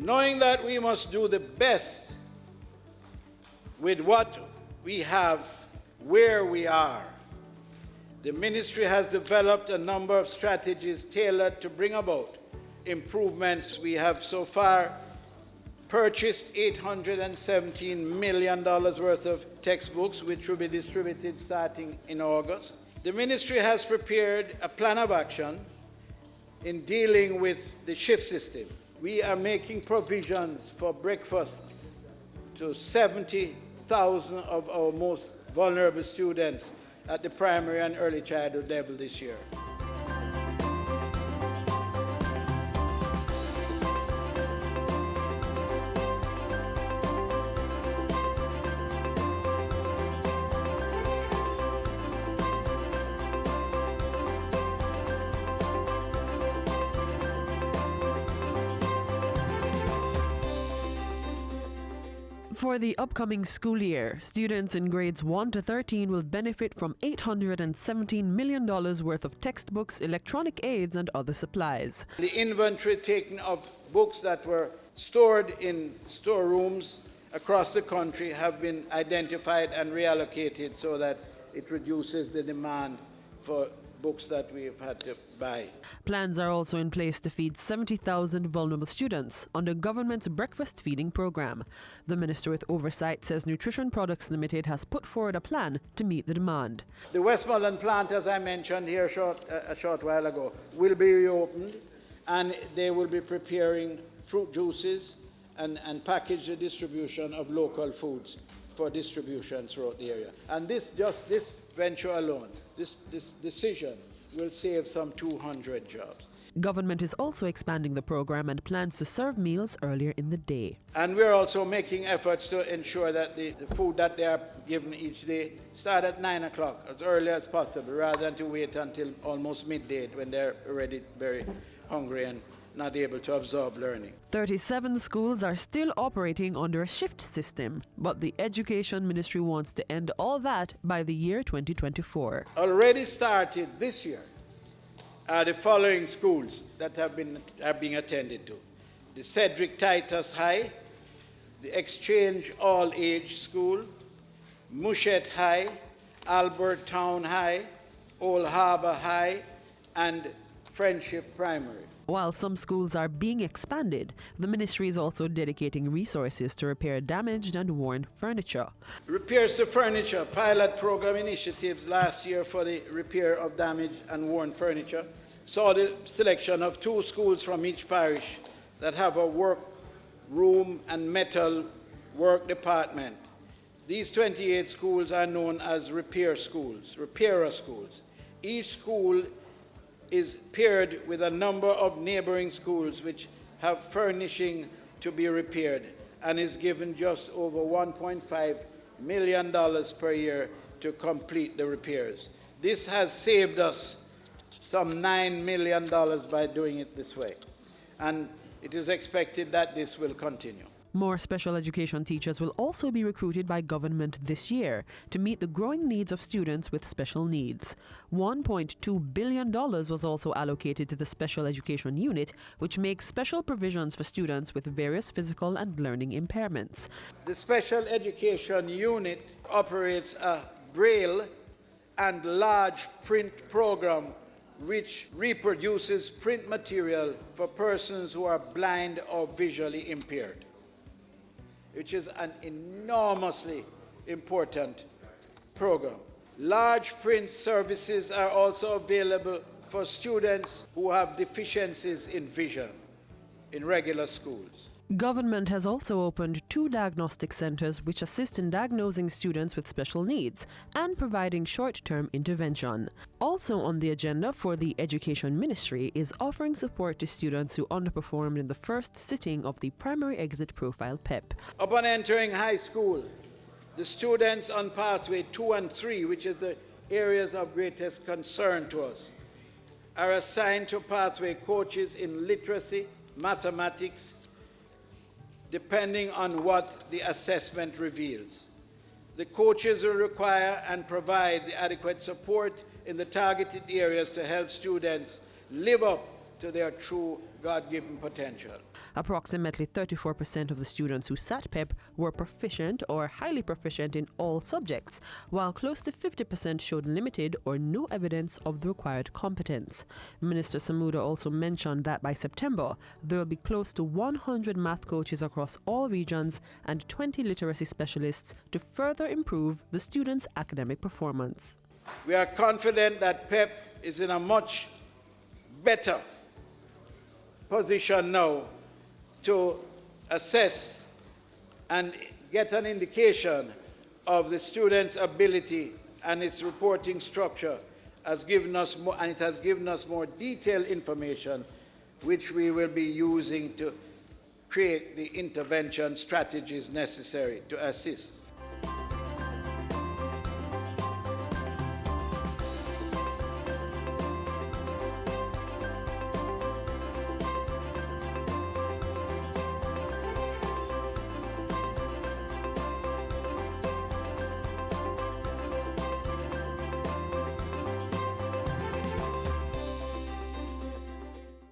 Knowing that we must do the best with what we have where we are, the ministry has developed a number of strategies tailored to bring about improvements. We have so far purchased $817 million worth of textbooks, which will be distributed starting in August. The ministry has prepared a plan of action in dealing with the shift system. We are making provisions for breakfast to 70,000 of our most vulnerable students at the primary and early childhood level this year. For the upcoming school year, students in grades 1 to 13 will benefit from $817 million worth of textbooks, electronic aids, and other supplies. The inventory taken of books that were stored in storerooms across the country have been identified and reallocated so that it reduces the demand for books that we have had to buy. Plans are also in place to feed 70,000 vulnerable students under government's breakfast feeding program. The minister with oversight says Nutrition Products Limited has put forward a plan to meet the demand. The Westmoreland plant, as I mentioned here a short while ago, will be reopened, and they will be preparing fruit juices and package the distribution of local foods for distribution throughout the area. And this venture alone, this decision will save some 200 jobs. Government is also expanding the program and plans to serve meals earlier in the day. And we're also making efforts to ensure that the food that they are given each day start at 9 o'clock, as early as possible, rather than to wait until almost midday when they're already very hungry and not able to absorb learning. 37 schools are still operating under a shift system, but the Education Ministry wants to end all that by the year 2024. Already started this year are the following schools that are being attended to: the Cedric Titus High, the Exchange All-Age School, Mushet High, Albert Town High, Old Harbor High, and Friendship Primary. While some schools are being expanded, the ministry is also dedicating resources to repair damaged and worn furniture. Repairs to Furniture pilot program initiatives last year for the repair of damaged and worn furniture saw the selection of 2 schools from each parish that have a work room and metal work department. These 28 schools are known as repairer schools. Each school is paired with a number of neighboring schools which have furnishing to be repaired, and is given just over $1.5 million per year to complete the repairs. This has saved us some $9 million by doing it this way, and it is expected that this will continue. More special education teachers will also be recruited by government this year to meet the growing needs of students with special needs. $1.2 billion was also allocated to the Special Education Unit, which makes special provisions for students with various physical and learning impairments. The Special Education Unit operates a Braille and large print program which reproduces print material for persons who are blind or visually impaired, which is an enormously important program. Large print services are also available for students who have deficiencies in vision in regular schools. Government has also opened 2 diagnostic centers which assist in diagnosing students with special needs and providing short-term intervention. Also on the agenda for the Education Ministry is offering support to students who underperformed in the first sitting of the Primary Exit Profile PEP. Upon entering high school, the students on pathway 2 and 3, which is the areas of greatest concern to us, are assigned to pathway coaches in literacy, mathematics, depending on what the assessment reveals. The coaches will require and provide the adequate support in the targeted areas to help students live up to their true God-given potential. Approximately 34% of the students who sat PEP were proficient or highly proficient in all subjects, while close to 50% showed limited or no evidence of the required competence. Minister Samuda also mentioned that by September, there will be close to 100 math coaches across all regions and 20 literacy specialists to further improve the students' academic performance. We are confident that PEP is in a much better position now to assess and get an indication of the students' ability, and its reporting structure has given us more, and it has given us more detailed information which we will be using to create the intervention strategies necessary to assist.